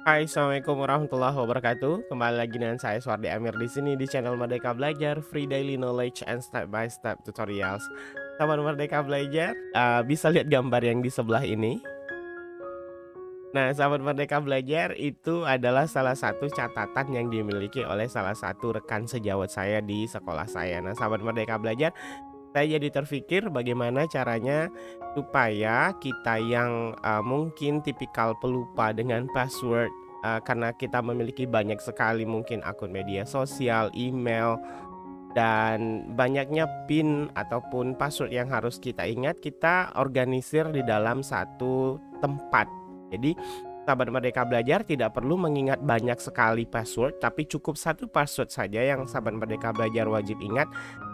Hai, assalamualaikum warahmatullahi wabarakatuh. Kembali lagi dengan saya Suardi Amir di sini di channel Merdeka Belajar, free daily knowledge and step by step tutorials. Sahabat Merdeka Belajar, bisa lihat gambar yang di sebelah ini. Nah, sahabat Merdeka Belajar itu adalah salah satu catatan yang dimiliki oleh salah satu rekan sejawat saya di sekolah saya. Nah, sahabat Merdeka Belajar, saya jadi terpikir bagaimana caranya supaya kita yang mungkin tipikal pelupa dengan password, karena kita memiliki banyak sekali mungkin akun media sosial, email, dan banyaknya PIN ataupun password yang harus kita ingat, kita organisir di dalam satu tempat. Jadi sahabat Merdeka Belajar tidak perlu mengingat banyak sekali password, tapi cukup satu password saja yang sahabat Merdeka Belajar wajib ingat.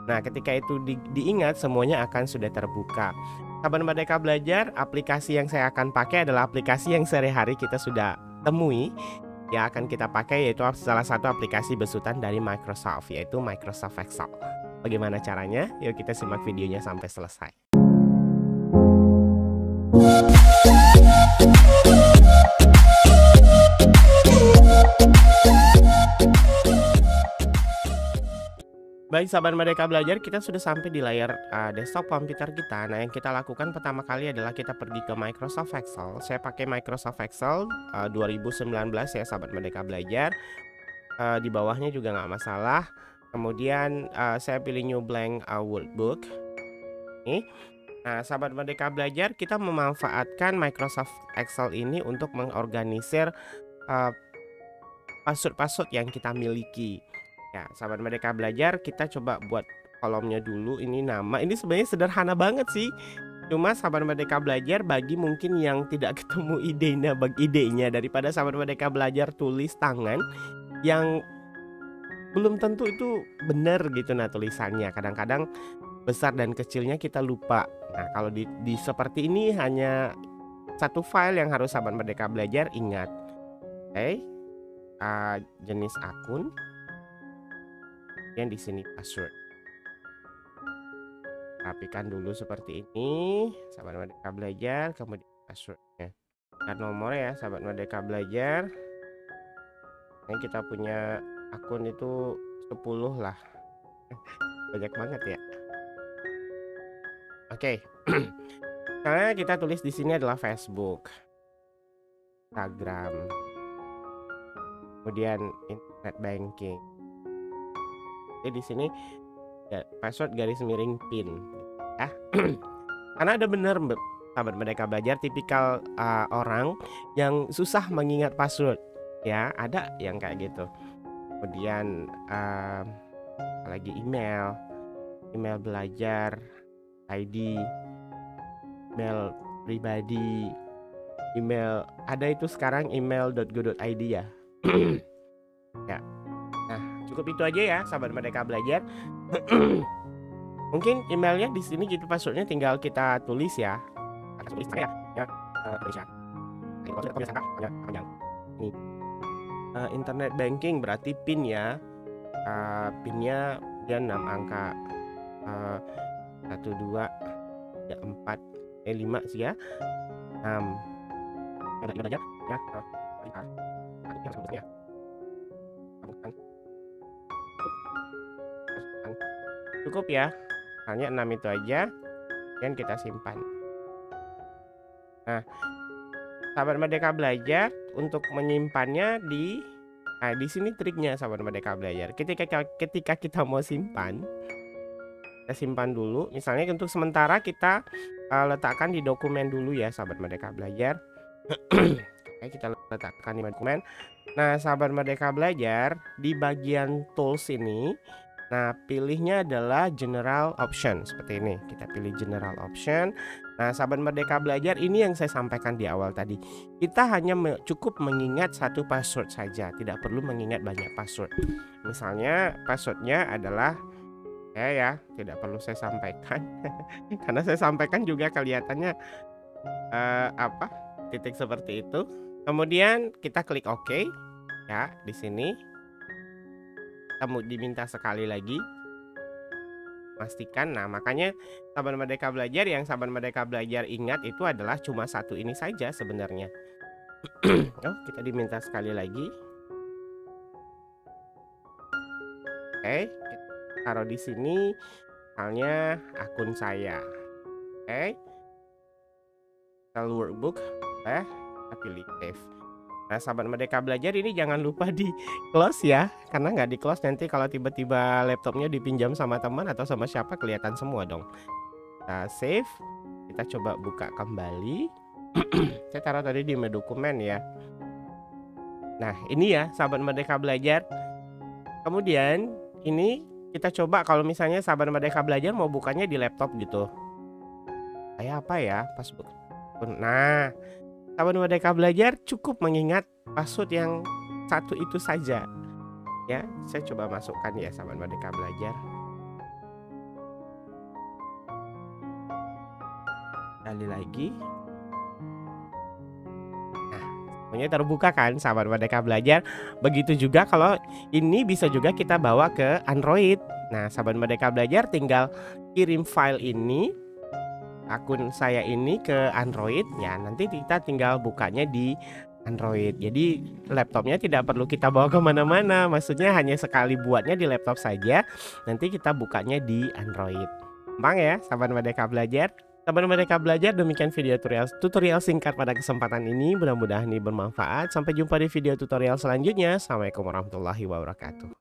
Nah, ketika itu diingat, semuanya akan sudah terbuka. Sahabat Merdeka Belajar, aplikasi yang saya akan pakai adalah aplikasi yang sehari-hari kita sudah temui. Yang akan kita pakai yaitu salah satu aplikasi besutan dari Microsoft, yaitu Microsoft Excel. Bagaimana caranya? Yuk kita simak videonya sampai selesai. Baik, sahabat Merdeka Belajar, kita sudah sampai di layar desktop komputer kita. Nah, yang kita lakukan pertama kali adalah kita pergi ke Microsoft Excel. Saya pakai Microsoft Excel 2019 ya, sahabat Merdeka Belajar. Di bawahnya juga nggak masalah. Kemudian saya pilih New Blank Workbook. Ini. Nah, sahabat Merdeka Belajar, kita memanfaatkan Microsoft Excel ini untuk mengorganisir password-password yang kita miliki. Ya, sahabat Merdeka Belajar, kita coba buat kolomnya dulu. Ini nama, ini sebenarnya sederhana banget sih. Cuma sahabat Merdeka Belajar, bagi mungkin yang tidak ketemu idenya, daripada sahabat Merdeka Belajar tulis tangan yang belum tentu itu benar gitu. Nah, tulisannya kadang-kadang besar dan kecilnya kita lupa. Nah, kalau di seperti ini hanya satu file yang harus sahabat Merdeka Belajar ingat. Oke, jenis akun. Yang di sini password. Rapikan dulu seperti ini, sahabat Merdeka Belajar, kemudian passwordnya. Dan nomor ya, sahabat Merdeka Belajar. Yang kita punya akun itu 10 lah. Banyak banget ya. Oke. Karena kita tulis di sini adalah Facebook, Instagram, kemudian internet banking. Jadi di sini ya, password garis miring PIN ya. Karena ada benar sahabat Merdeka Belajar tipikal orang yang susah mengingat password ya, ada yang kayak gitu. Kemudian lagi email belajar, ID, email pribadi, email ada itu sekarang email.go.id ya. Ya. Nah, cukup itu aja ya, sahabat Merdeka Belajar. Mungkin emailnya di sini gitu, passwordnya tinggal kita tulis ya. Tulis ya, tulis ya. Nih, internet banking berarti PIN ya. PIN-nya dia 6 angka. 1, 2, 3, 4, 5 sih ya. 6. Aja ya. Cukup ya, hanya 6 itu aja, dan kita simpan. Nah, sahabat Merdeka Belajar, untuk menyimpannya di sini triknya sahabat Merdeka Belajar. Ketika kita mau simpan, kita simpan dulu. Misalnya untuk sementara kita letakkan di dokumen dulu ya, sahabat Merdeka Belajar. Oke, kita letakkan di dokumen. Nah, sahabat Merdeka Belajar, di bagian tools ini, nah, pilihnya adalah general option seperti ini. Kita pilih general option. Nah, sahabat Merdeka Belajar, ini yang saya sampaikan di awal tadi. Kita hanya cukup mengingat satu password saja, tidak perlu mengingat banyak password. Misalnya passwordnya adalah ya, tidak perlu saya sampaikan. Karena saya sampaikan juga kelihatannya titik seperti itu. Kemudian kita klik OK ya di sini. Kamu diminta sekali lagi pastikan. Nah, makanya sahabat Merdeka Belajar, yang sahabat Merdeka Belajar ingat itu adalah cuma satu ini saja sebenarnya. Oh, kita diminta sekali lagi. Oke, kita taruh di sini misalnya akun saya. Oke, install workbook, kita pilih save. Nah, sahabat Merdeka Belajar, ini jangan lupa di close ya, karena nggak di close nanti kalau tiba-tiba laptopnya dipinjam sama teman atau sama siapa kelihatan semua dong. Kita save, kita coba buka kembali. Saya taruh tadi di dokumen ya. Nah, ini ya sahabat Merdeka Belajar. Kemudian ini kita coba kalau misalnya sahabat Merdeka Belajar mau bukanya di laptop gitu. Kayak apa ya? Password. Nah, sahabat Merdeka Belajar cukup mengingat password yang satu itu saja. Ya, saya coba masukkan ya sahabat Merdeka Belajar. Kali lagi. Nah, semuanya terbuka kan sahabat Merdeka Belajar. Begitu juga kalau ini bisa juga kita bawa ke Android. Nah, sahabat Merdeka Belajar tinggal kirim file ini, akun saya ini ke Android ya, nanti kita tinggal bukanya di Android. Jadi laptopnya tidak perlu kita bawa kemana-mana, maksudnya hanya sekali buatnya di laptop saja, nanti kita bukanya di Android. Gampang ya sahabat Merdeka Belajar. Sahabat Merdeka Belajar, demikian video tutorial singkat pada kesempatan ini, mudah-mudahan ini bermanfaat. Sampai jumpa di video tutorial selanjutnya. Assalamualaikum warahmatullahi wabarakatuh.